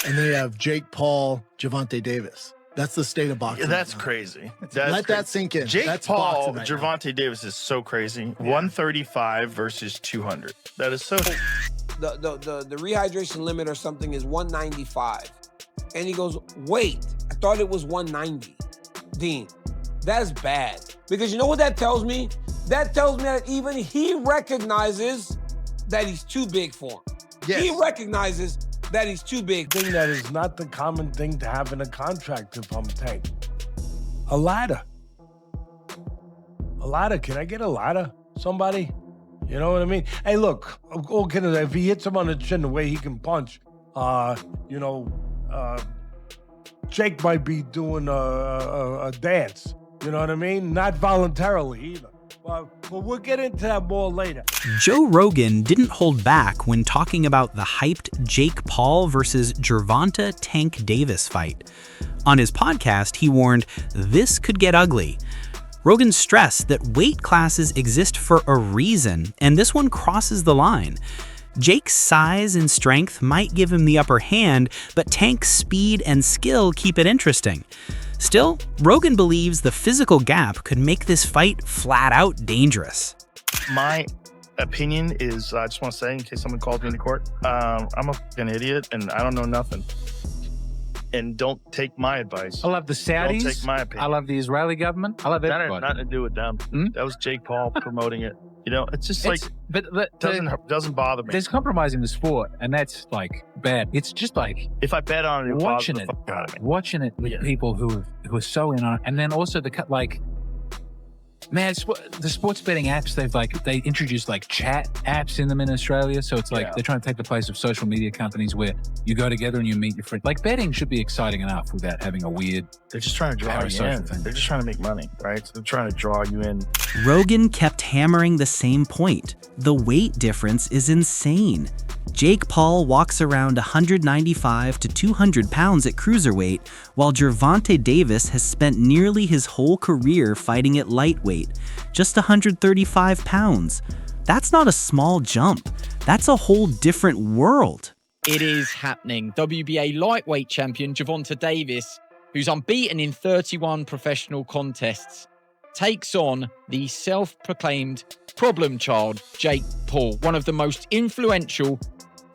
And then you have Jake Paul, Gervonta Davis. That's the state of boxing. Yeah, that's right now. crazy. Let that sink in. Jake That's Paul, boxing right Gervonta Davis is so crazy. 135 versus 200. That is so. The rehydration limit or something is 195. And he goes, wait, I thought it was 190. Dean, that's bad. Because you know what that tells me? That tells me that even he recognizes that he's too big for him. Yes. He recognizes that he's too big. Thing that is not the common thing to have in a contract if I'm Tank. A ladder. A ladder. Can I get a ladder? Somebody? You know what I mean? Hey, look, if he hits him on the chin the way he can punch, Jake might be doing a dance. You know what I mean? Not voluntarily either. But we'll get into that more later. Joe Rogan didn't hold back when talking about the hyped Jake Paul versus Gervonta Tank Davis fight. On his podcast, he warned this could get ugly. Rogan stressed that weight classes exist for a reason, and this one crosses the line. Jake's size and strength might give him the upper hand, but Tank's speed and skill keep it interesting. Still, Rogan believes the physical gap could make this fight flat out dangerous. My opinion is, I just want to say, in case someone calls me into court, I'm a fucking idiot and I don't know nothing. And don't take my advice. I love the Saudis. Don't take my opinion. I love the Israeli government. I love That had everybody. nothing to do with them. That was Jake Paul promoting it. You know, it's just like, doesn't bother me. There's compromising the sport, and that's like bad. It's just like If I bet on it, watching it it, bothers the fuck out of me. watching it with people who are so in on it, and then also man, the sports betting apps, they introduced like chat apps in them in Australia. So it's like they're trying to take the place of social media companies where you go together and you meet your friends. Like betting should be exciting enough without having a weird. They're just trying to draw you parasocial in. thing. They're just trying to make money, right? So they're trying to draw you in. Rogan kept hammering the same point. The weight difference is insane. Jake Paul walks around 195 to 200 pounds at cruiserweight, while Gervonta Davis has spent nearly his whole career fighting at lightweight, just 135 pounds. That's not a small jump. That's a whole different world. It is happening. WBA lightweight champion Gervonta Davis, who's unbeaten in 31 professional contests, takes on the self-proclaimed problem child, Jake Paul, one of the most influential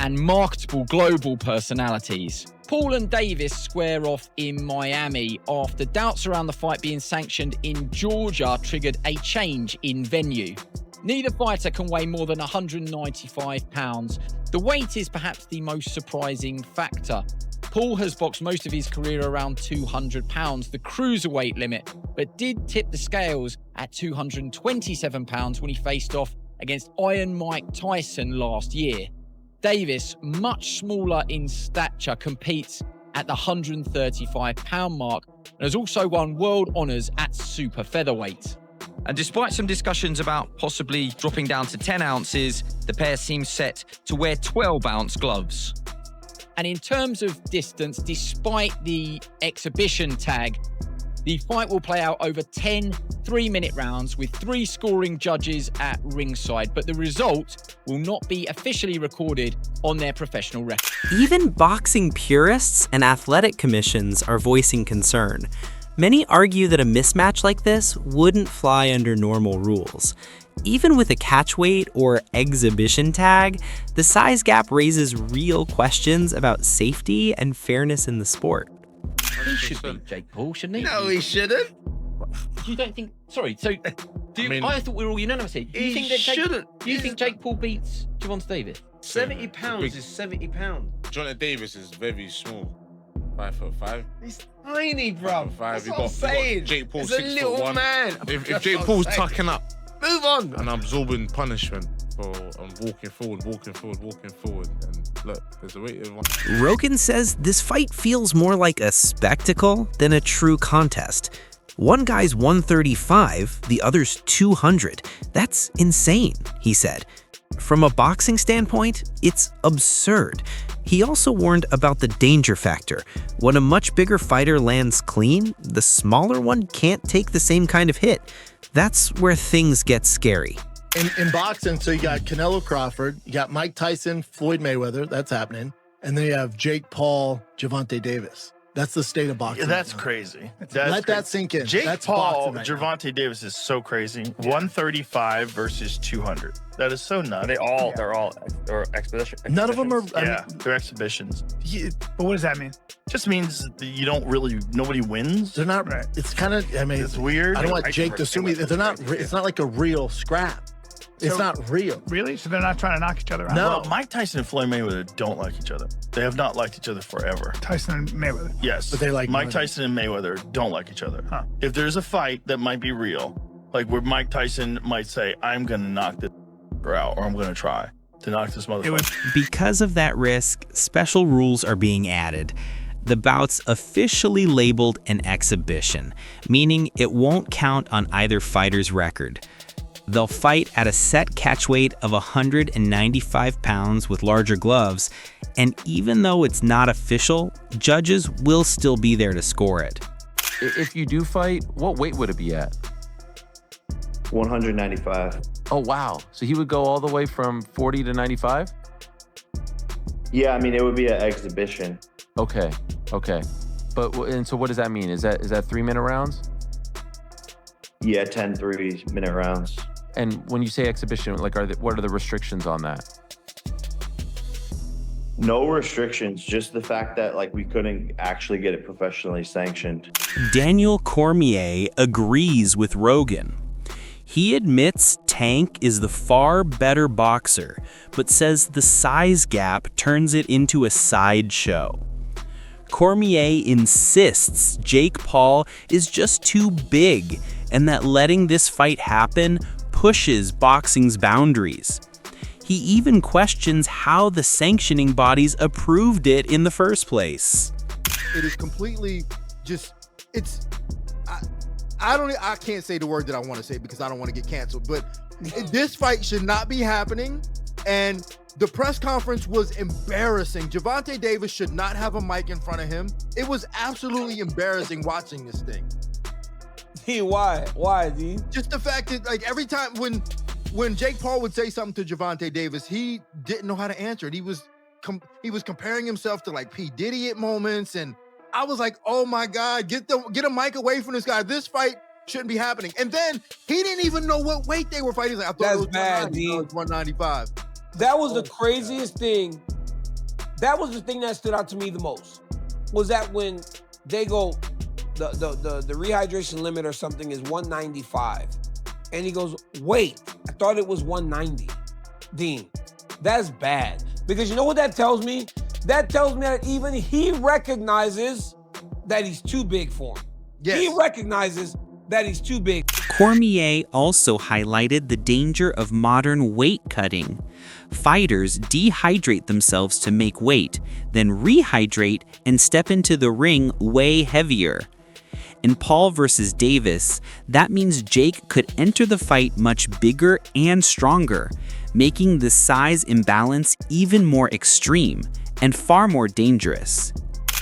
and marketable global personalities. Paul and Davis square off in Miami after doubts around the fight being sanctioned in Georgia triggered a change in venue. Neither fighter can weigh more than 195 pounds. The weight is perhaps the most surprising factor. Paul has boxed most of his career around 200 pounds, the cruiserweight limit, but did tip the scales at 227 pounds when he faced off against Iron Mike Tyson last year. Davis, much smaller in stature, competes at the 135-pound mark and has also won world honours at super featherweight. And despite some discussions about possibly dropping down to 10 ounces, the pair seem set to wear 12-ounce gloves. And in terms of distance, despite the exhibition tag, the fight will play out over 10 3-minute rounds with 3 scoring judges at ringside, but the result will not be officially recorded on their professional record. Even boxing purists and athletic commissions are voicing concern. Many argue that a mismatch like this wouldn't fly under normal rules. Even with a catch weight or exhibition tag, the size gap raises real questions about safety and fairness in the sport. He should beat Jake Paul, shouldn't he? No, he shouldn't. You don't think? Sorry. So, I thought we were all unanimous here. Do you think that shouldn't. Do you think Jake Paul beats Gervonta Davis? 70 pounds is 70 pounds. Gervonta Davis is very small. 5'5". He's tiny, bro. 5'5". That's what I'm saying. Jake Paul, He's a little 6'1". man. If Jake Paul's tucking up move on and absorbing punishment for walking forward, and look, there's a way. Rogan says this fight feels more like a spectacle than a true contest. One guy's 135, the other's 200. That's insane, he said. From a boxing standpoint, it's absurd. He also warned about the danger factor. When a much bigger fighter lands clean, the smaller one can't take the same kind of hit. That's where things get scary. In boxing, so you got Canelo Crawford, you got Mike Tyson, Floyd Mayweather, that's happening. and then you have Jake Paul, Gervonta Davis. That's the state of boxing. Yeah, that's right now. crazy. Let that sink in. Jake That's Paul, boxing right now. Gervonta Davis is so crazy. 135 versus 200. That is so nuts. They're all expedition. None of them are. Yeah, they're exhibitions. But what does that mean? Just means that you don't really. Nobody wins. They're not. Right. It's kind of. I mean, It's weird. I don't want Jake to assume they're not. It's not like a real scrap. It's So- not real. Really? So they're not trying to knock each other out? No. Well, Mike Tyson and Floyd Mayweather don't like each other. They have not liked each other forever. Tyson and Mayweather. Yes, But they like Mike money. Tyson and Mayweather don't like each other. Huh. If there's a fight that might be real, like where Mike Tyson might say, "I'm gonna knock this out," or "I'm gonna try to knock this motherfucker." Because of that risk, special rules are being added. The bout's officially labeled an exhibition, meaning it won't count on either fighter's record. They'll fight at a set catch weight of 195 pounds with larger gloves, and even though it's not official, judges will still be there to score it. If you do fight, what weight would it be at? 195. Oh, wow. So he would go all the way from 40 to 95? Yeah, I mean, it would be an exhibition. Okay. But, and so what does that mean? Is that 3-minute rounds? Yeah, 10 3-minute rounds. And when you say exhibition, like, what are the restrictions on that? No restrictions, just the fact that like we couldn't actually get it professionally sanctioned. Daniel Cormier agrees with Rogan. He admits Tank is the far better boxer, but says the size gap turns it into a sideshow. Cormier insists Jake Paul is just too big and that letting this fight happen pushes boxing's boundaries. He even questions how the sanctioning bodies approved it in the first place. It is completely just, it's, I can't say the word that I want to say because I don't want to get canceled, but this fight should not be happening. And the press conference was embarrassing. Gervonta Davis should not have a mic in front of him. It was absolutely embarrassing watching this thing. Why, D? Just the fact that like every time when Jake Paul would say something to Gervonta Davis, he didn't know how to answer it. He was comparing himself to like P. Diddy at moments, and I was like, oh my God, get a mic away from this guy. This fight shouldn't be happening. And then he didn't even know what weight they were fighting. He's like, I thought That's it was bad, 190. D. No, it's 195. That was the craziest thing. That was the thing that stood out to me the most. Was that when they go, the rehydration limit or something is 195. And he goes, wait, I thought it was 190. Dean, that's bad. Because you know what that tells me? That tells me that even he recognizes that he's too big for him. Yes. He recognizes that he's too big. Cormier also highlighted the danger of modern weight cutting. Fighters dehydrate themselves to make weight, then rehydrate and step into the ring way heavier. In Paul versus Davis, that means Jake could enter the fight much bigger and stronger, making the size imbalance even more extreme and far more dangerous.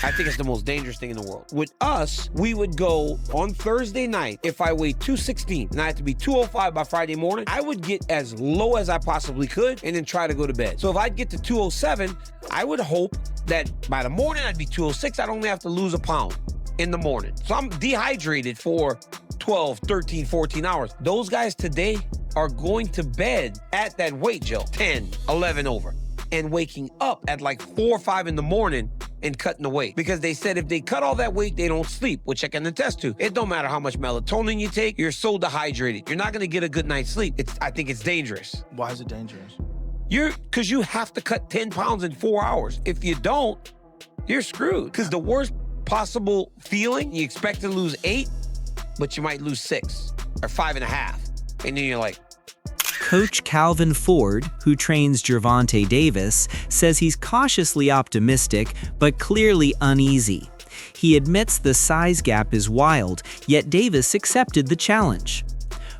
I think it's the most dangerous thing in the world. With us, we would go on Thursday night. If I weighed 216 and I had to be 205 by Friday morning, I would get as low as I possibly could and then try to go to bed. So if I'd get to 207, I would hope that by the morning I'd be 206. I'd only have to lose a pound in the morning. So I'm dehydrated for 12, 13, 14 hours. Those guys today are going to bed at that weight, Joe, 10, 11 over, and waking up at like 4 or 5 in the morning and cutting the weight. Because they said if they cut all that weight, they don't sleep, which I can attest to. It don't matter how much melatonin you take, you're so dehydrated. You're not gonna get a good night's sleep. I think it's dangerous. Why is it dangerous? Because you have to cut 10 pounds in 4 hours. If you don't, you're screwed. Because the worst possible feeling, you expect to lose 8, but you might lose 6 or 5.5. And then you're like, Coach Calvin Ford, who trains Gervonta Davis, says he's cautiously optimistic, but clearly uneasy. He admits the size gap is wild, yet Davis accepted the challenge.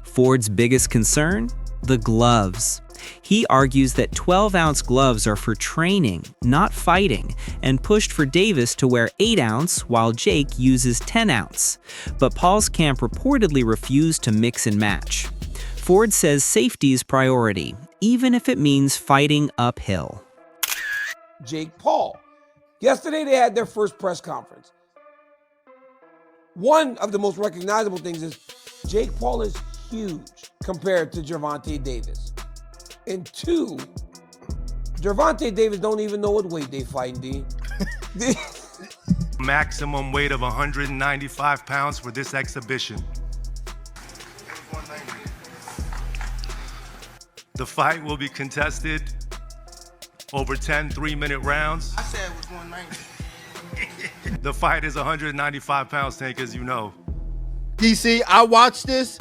Ford's biggest concern? The gloves. He argues that 12-ounce gloves are for training, not fighting, and pushed for Davis to wear 8-ounce while Jake uses 10-ounce. But Paul's camp reportedly refused to mix and match. Ford says safety is priority, even if it means fighting uphill. Jake Paul. Yesterday, they had their first press conference. One of the most recognizable things is Jake Paul is huge compared to Gervonta Davis. And two, Gervonta Davis don't even know what weight they fighting, D. Maximum weight of 195 pounds for this exhibition. The fight will be contested over 10 3-minute rounds. I said it was 190. The fight is 195 pounds, Tank, as you know. DC, I watched this,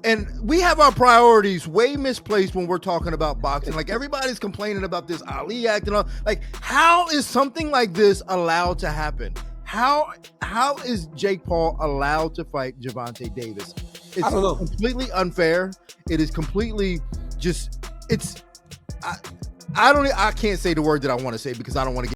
and we have our priorities way misplaced when we're talking about boxing. Like, everybody's complaining about this Ali act and all. Like, how is something like this allowed to happen? How is Jake Paul allowed to fight Gervonta Davis? It's I don't know. Completely unfair. It is completely just, I can't say the word that I want to say because I don't want to get